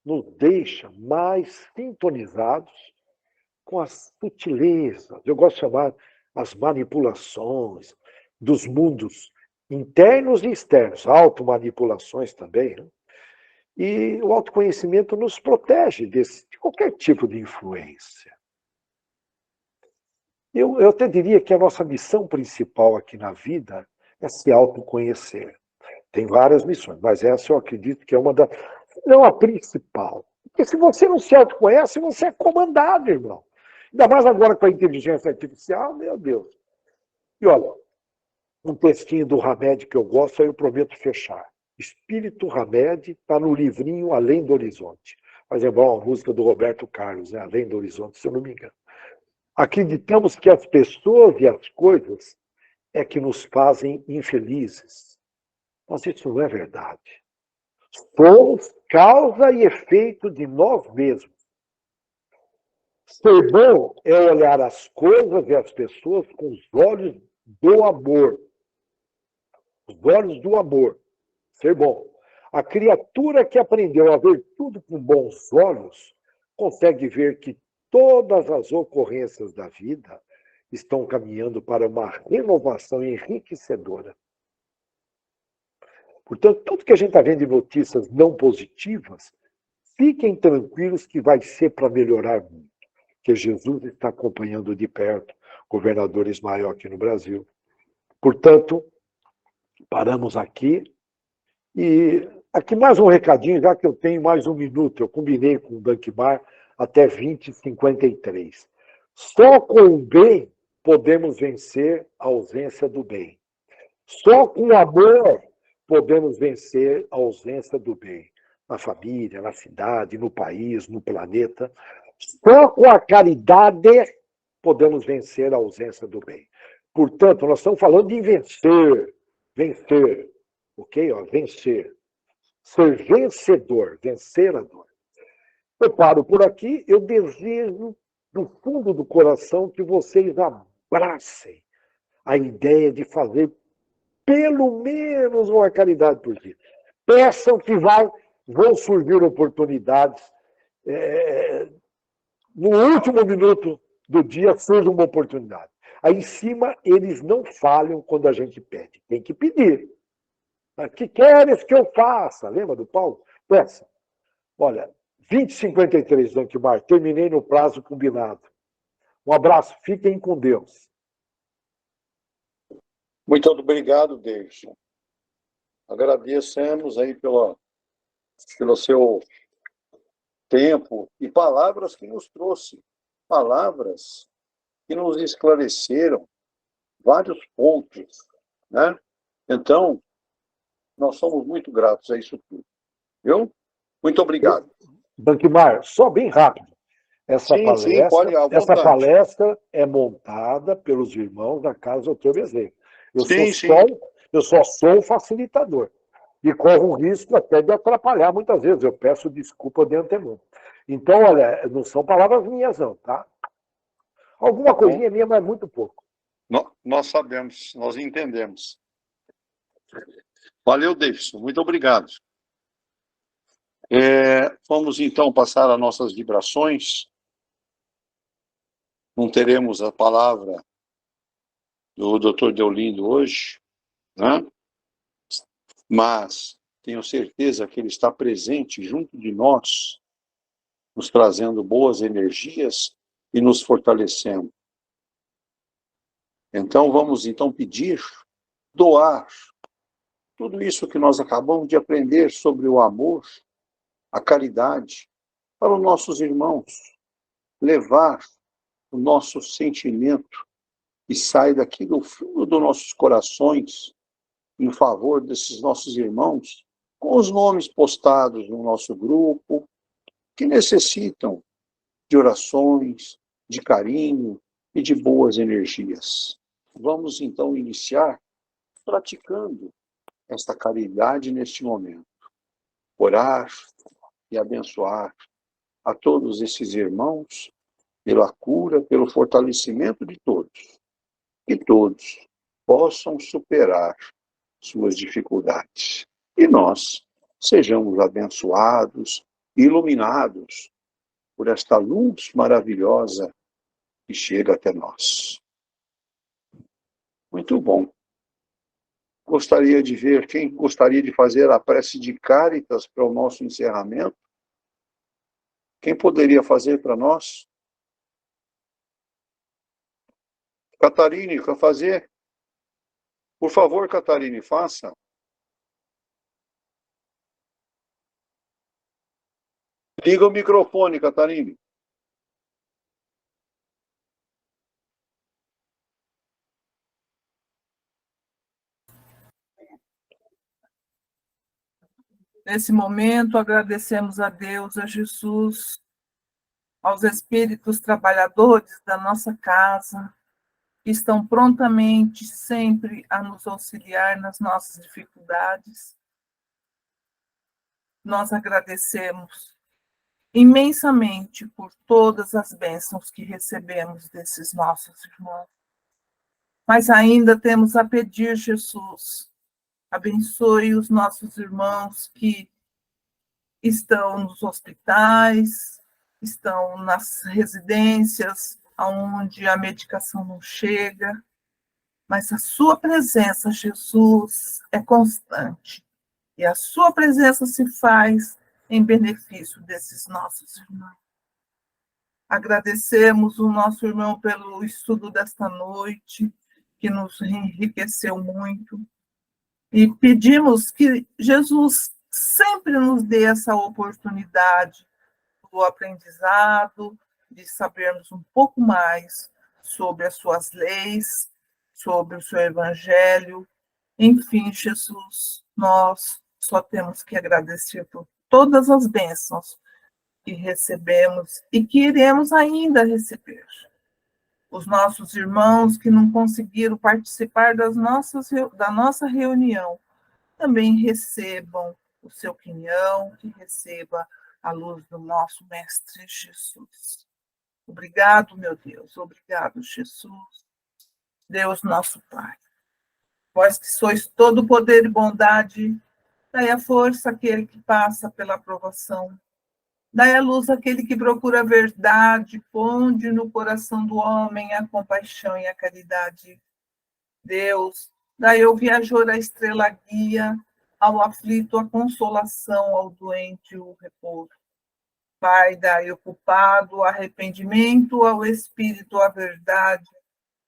nos deixa mais sintonizados com as sutilezas, eu gosto de chamar as manipulações dos mundos internos e externos, automanipulações também. Né? E o autoconhecimento nos protege de qualquer tipo de influência. Eu até diria que a nossa missão principal aqui na vida é se autoconhecer. Tem várias missões, mas essa eu acredito que é uma das... Não a principal. Porque se você não se autoconhece, você é comandado, irmão. Ainda mais agora com a inteligência artificial, meu Deus. E olha, um textinho do Hamed que eu gosto, aí eu prometo fechar. Espírito Hamed está no livrinho Além do Horizonte. Mas é bom, a música do Roberto Carlos, né? Além do Horizonte, se eu não me engano. Acreditamos que as pessoas e as coisas é que nos fazem infelizes. Mas isso não é verdade. Somos causa e efeito de nós mesmos. Ser bom é olhar as coisas e as pessoas com os olhos do amor. Os olhos do amor. Ser bom. A criatura que aprendeu a ver tudo com bons olhos consegue ver que todas as ocorrências da vida estão caminhando para uma renovação enriquecedora. Portanto, tudo que a gente está vendo de notícias não positivas, fiquem tranquilos que vai ser para melhorar muito. Que Jesus está acompanhando de perto o governador Ismael aqui no Brasil. Portanto, paramos aqui. E aqui mais um recadinho, já que eu tenho mais um minuto. Eu combinei com o Dankmar até 20h53. Só com o bem podemos vencer a ausência do bem. Só com o amor podemos vencer a ausência do bem. Na família, na cidade, no país, no planeta. Só com a caridade podemos vencer a ausência do bem. Portanto, nós estamos falando de vencer. Vencer. Ok? Ó, vencer. Ser vencedor. Vencer a dor. Eu paro por aqui. Eu desejo, do fundo do coração, que vocês abracem a ideia de fazer pelo menos uma caridade por dia. Peçam que vão surgir oportunidades. No último minuto do dia surge uma oportunidade. Aí em cima, eles não falham quando a gente pede. Tem que pedir. O que queres que eu faça? Lembra do Paulo? Peça. Olha, 20h53, Dankmar, terminei no prazo combinado. Um abraço, fiquem com Deus. Muito obrigado, Davidson. Agradecemos aí pelo seu tempo e palavras que nos trouxe, palavras que nos esclareceram vários pontos, né? Então, nós somos muito gratos a isso tudo, viu? Muito obrigado. Dankmar, só bem rápido. Essa palestra é montada pelos irmãos da Casa Dr. Bezerra. Eu só sou o facilitador. E corro o risco até de atrapalhar muitas vezes. Eu peço desculpa de antemão. Então, olha, não são palavras minhas, não, tá? Alguma coisinha minha, mas muito pouco. Nós sabemos, nós entendemos. Valeu, Davidson. Muito obrigado. Vamos, então, passar as nossas vibrações. Não teremos a palavra do Dr. Deolindo hoje, né? Mas tenho certeza que ele está presente junto de nós, nos trazendo boas energias e nos fortalecendo. Então, vamos pedir, doar tudo isso que nós acabamos de aprender sobre o amor, a caridade, para os nossos irmãos. Levar o nosso sentimento que sai daqui do fundo dos nossos corações em favor desses nossos irmãos, com os nomes postados no nosso grupo, que necessitam de orações, de carinho e de boas energias. Vamos, então, iniciar praticando esta caridade neste momento. Orar e abençoar a todos esses irmãos pela cura, pelo fortalecimento de todos. Que todos possam superar suas dificuldades. E nós sejamos abençoados, iluminados por esta luz maravilhosa que chega até nós. Muito bom. Gostaria de ver quem gostaria de fazer a prece de Cáritas para o nosso encerramento. Quem poderia fazer para nós? Catarine, quer fazer? Por favor, Catarine, faça. Liga o microfone, Catarine. Nesse momento, agradecemos a Deus, a Jesus, aos espíritos trabalhadores da nossa casa, que estão prontamente sempre a nos auxiliar nas nossas dificuldades. Nós agradecemos imensamente por todas as bênçãos que recebemos desses nossos irmãos. Mas ainda temos a pedir, Jesus, abençoe os nossos irmãos que estão nos hospitais, estão nas residências, onde a medicação não chega, mas a sua presença, Jesus, é constante. E a sua presença se faz em benefício desses nossos irmãos. Agradecemos o nosso irmão pelo estudo desta noite, que nos enriqueceu muito. E pedimos que Jesus sempre nos dê essa oportunidade do aprendizado, de sabermos um pouco mais sobre as suas leis, sobre o seu evangelho. Enfim, Jesus, nós só temos que agradecer por todas as bênçãos que recebemos e que iremos ainda receber. Os nossos irmãos que não conseguiram participar da nossa reunião também recebam o seu quinhão, que receba a luz do nosso Mestre Jesus. Obrigado, meu Deus, obrigado, Jesus. Deus nosso Pai. Vós que sois todo poder e bondade, dai a força àquele que passa pela provação. Dai a luz àquele que procura a verdade, ponde no coração do homem a compaixão e a caridade. Deus, dai ao viajor a estrela guia, ao aflito a consolação, ao doente o repouso. Pai, dai ao culpado o arrependimento, ao espírito a verdade,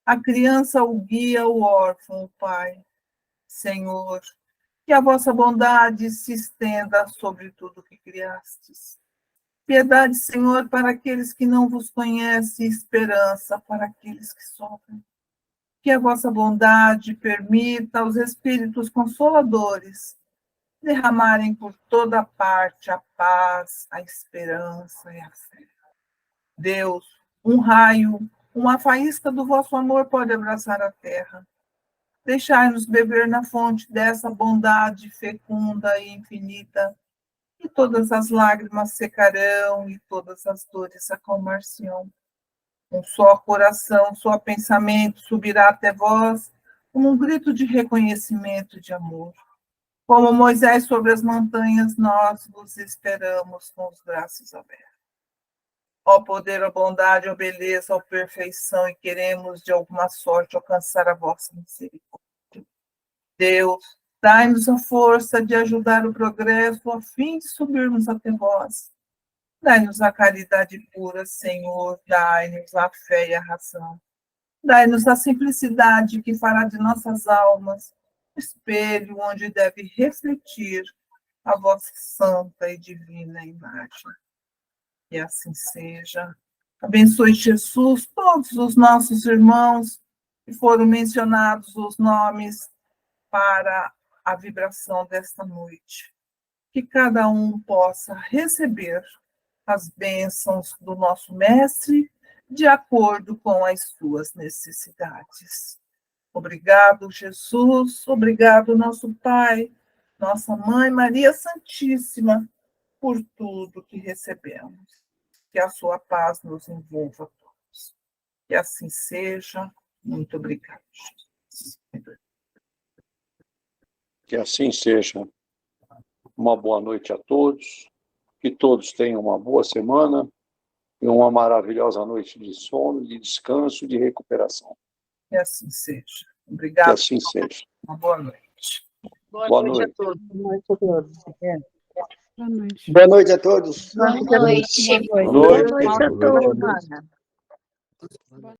a criança o guia, o órfão o pai. Senhor, que a vossa bondade se estenda sobre tudo que criastes. Piedade, Senhor, para aqueles que não vos conhecem, esperança para aqueles que sofrem. Que a vossa bondade permita aos Espíritos Consoladores derramarem por toda parte a paz, a esperança e a fé. Deus, um raio, uma faísca do vosso amor pode abraçar a terra. Deixai-nos beber na fonte dessa bondade fecunda e infinita, e todas as lágrimas secarão e todas as dores acalmar-se-ão. Um só coração, um só pensamento subirá até vós como um grito de reconhecimento e de amor. Como Moisés sobre as montanhas, nós vos esperamos com os braços abertos. Ó poder, ó bondade, ó beleza, ó perfeição, e queremos de alguma sorte alcançar a vossa misericórdia. Deus, dai-nos a força de ajudar o progresso a fim de subirmos até vós. Dai-nos a caridade pura, Senhor, dai-nos a fé e a razão. Dai-nos a simplicidade que fará de nossas almas espelho onde deve refletir a vossa santa e divina imagem. Que assim seja. Abençoe, Jesus, todos os nossos irmãos que foram mencionados os nomes para a vibração desta noite. Que cada um possa receber as bênçãos do nosso Mestre de acordo com as suas necessidades. Obrigado, Jesus. Obrigado, nosso Pai, nossa Mãe Maria Santíssima, por tudo que recebemos. Que a sua paz nos envolva a todos. Que assim seja. Muito obrigado, Jesus. Que assim seja. Uma boa noite a todos. Que todos tenham uma boa semana e uma maravilhosa noite de sono, de descanso e de recuperação. Que assim seja. Obrigado. Que assim seja. Uma boa noite. Boa noite a todos. Boa noite a todos. Boa noite. Boa noite a todos. Boa noite. Boa noite. Boa noite a todos.